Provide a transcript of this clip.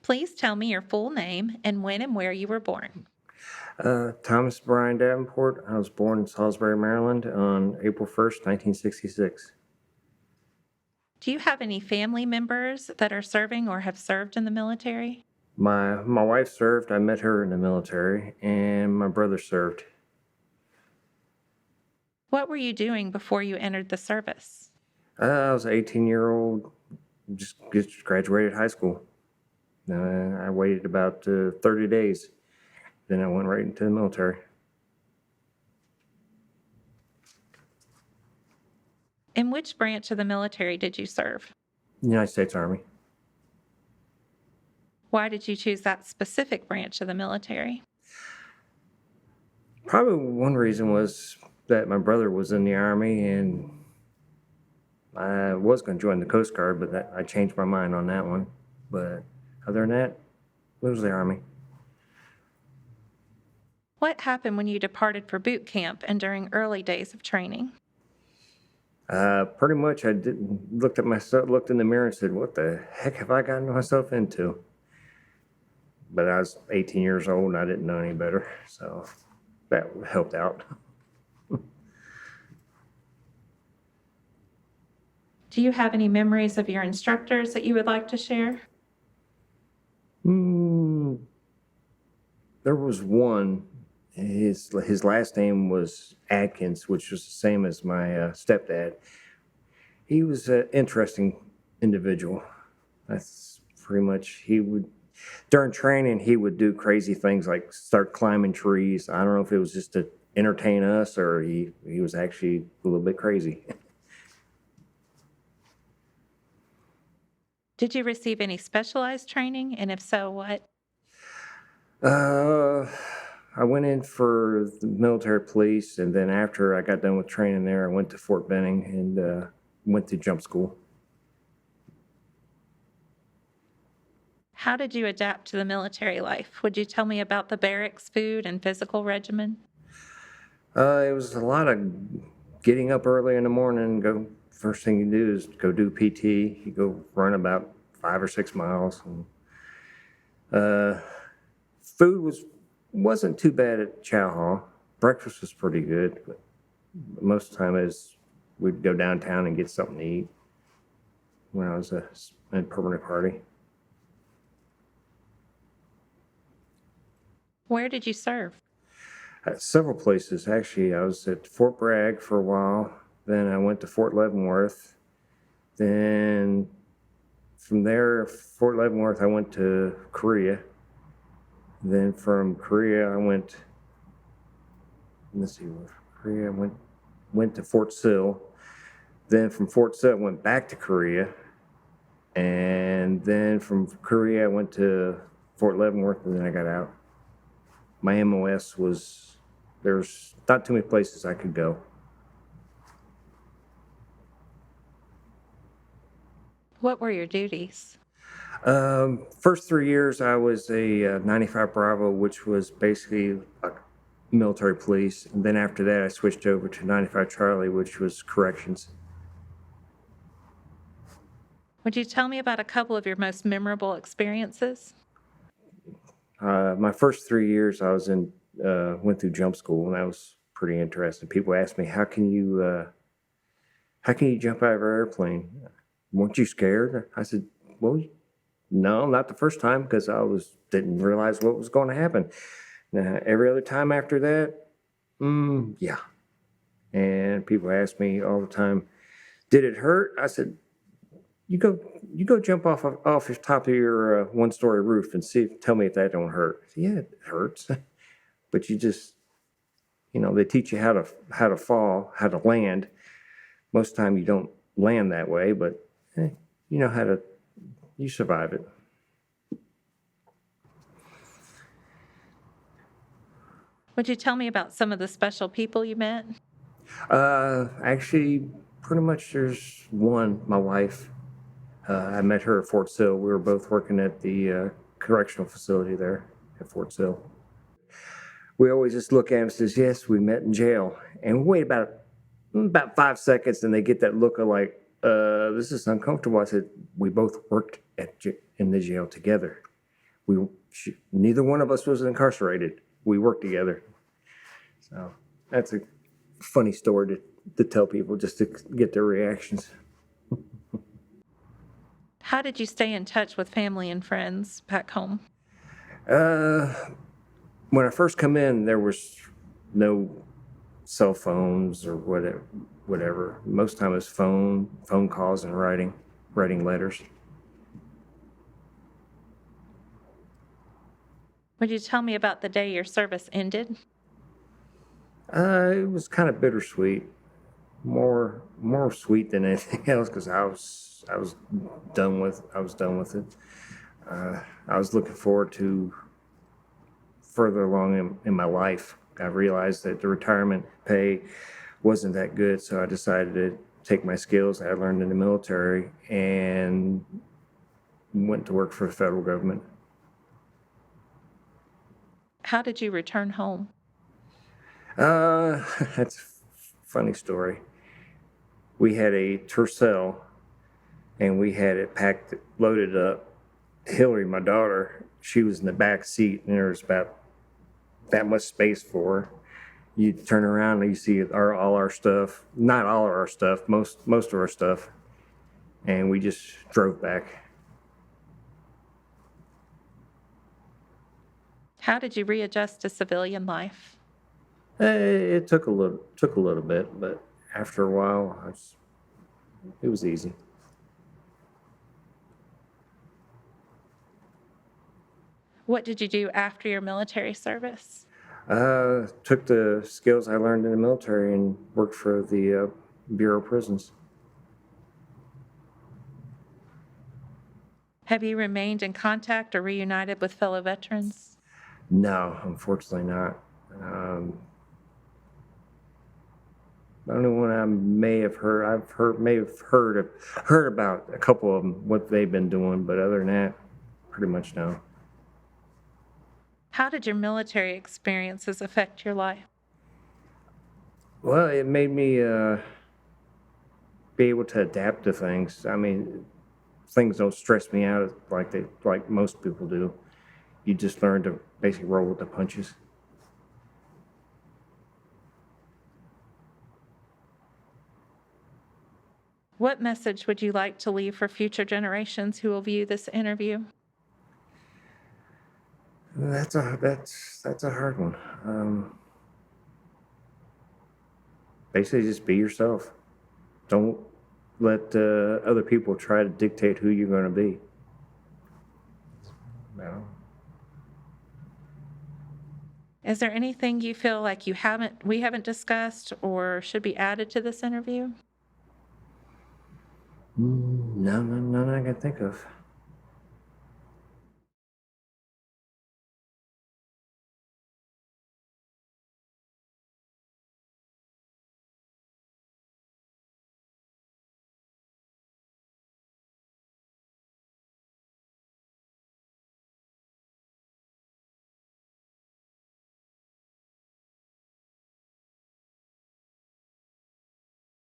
Please tell me your full name and when and where you were born. Thomas Bryan Davenport. I was born in Salisbury, Maryland on April 1st, 1966. Do you have any family members that are serving or have served in the military? My wife served. I met her in the military, and my brother served. What were you doing before you entered the service? I was an 18-year-old, just graduated high school. I waited about 30 days. Then I went right into the military. In which branch of the military did you serve? United States Army. Why did you choose that specific branch of the military? Probably one reason was that my brother was in the Army, and I was going to join the Coast Guard, but I changed my mind on that one. But other than that, it was the Army. What happened when you departed for boot camp and during early days of training? Pretty much I looked in the mirror and said, what the heck have I gotten myself into? But I was 18 years old and I didn't know any better, so that helped out. Do you have any memories of your instructors that you would like to share? There was one. His last name was Adkins, which was the same as my stepdad. He was an interesting individual. That's pretty much, during training, he would do crazy things like start climbing trees. I don't know if it was just to entertain us or he was actually a little bit crazy. Did you receive any specialized training, and if so, what? I went in for the military police, and then after I got done with training there, I went to Fort Benning and went to jump school. How did you adapt to the military life? Would you tell me about the barracks food and physical regimen? It was a lot of getting up early in the morning. First thing you do is go do PT. You go run about 5 or 6 miles. And, food wasn't too bad at Chow Hall. Breakfast was pretty good, but most of the time we'd go downtown and get something to eat when I was in permanent party. Where did you serve? Several places. Actually, I was at Fort Bragg for a while. Then I went to Fort Leavenworth. Then from there, Fort Leavenworth, I went to Korea. Then from Korea, I went to Fort Sill. Then from Fort Sill, I went back to Korea. And then from Korea, I went to Fort Leavenworth, and then I got out. My MOS there's not too many places I could go. What were your duties? First 3 years, I was a 95 Bravo, which was basically a military police. And then after that, I switched over to 95 Charlie, which was corrections. Would you tell me about a couple of your most memorable experiences? My first 3 years, I went through jump school, and that was pretty interesting. People asked me, how can you jump out of an airplane? Weren't you scared? I said, well, no, not the first time, because didn't realize what was going to happen. Now, every other time after that, yeah. And people ask me all the time, did it hurt? I said, you go jump off the top of your one-story roof and tell me if that don't hurt. I said, yeah, it hurts. But you just, they teach you how to fall, how to land. Most of the time you don't land that way, but you survive it. Would you tell me about some of the special people you met? Actually, pretty much there's one, my wife. I met her at Fort Sill. We were both working at the correctional facility there at Fort Sill. We always just look at him and says, yes, we met in jail. And we wait about 5 seconds and they get that look of like, this is uncomfortable. I said, we both worked in the jail together. Neither one of us was incarcerated. We worked together. So that's a funny story to tell people just to get their reactions. How did you stay in touch with family and friends back home? When I first come in, there was no cell phones or whatever. Most time it was phone calls and writing letters. Would you tell me about the day your service ended? It was kind of bittersweet, more sweet than anything else because I was done with it. I was looking forward to further along in my life. I realized that the retirement pay wasn't that good, so I decided to take my skills I learned in the military and went to work for the federal government. How did you return home? That's a funny story. We had a Tercel, and we had it packed, loaded up. Hillary, my daughter, she was in the back seat, and there was about that much space for her. You turn around and you see all our stuff, not all of our stuff, most of our stuff, and we just drove back. How did you readjust to civilian life? It took a little bit, but after a while, it was easy. What did you do after your military service? Took the skills I learned in the military and worked for the Bureau of Prisons. Have you remained in contact or reunited with fellow veterans? No, unfortunately not. The only one I may have heard about a couple of them, what they've been doing, but other than that, pretty much no. How did your military experiences affect your life? Well, it made me be able to adapt to things. I mean, things don't stress me out like most people do. You just learn to basically roll with the punches. What message would you like to leave for future generations who will view this interview? That's a hard one. Basically, just be yourself. Don't let other people try to dictate who you're going to be. No. Is there anything you feel like we haven't discussed or should be added to this interview? No, none I can think of.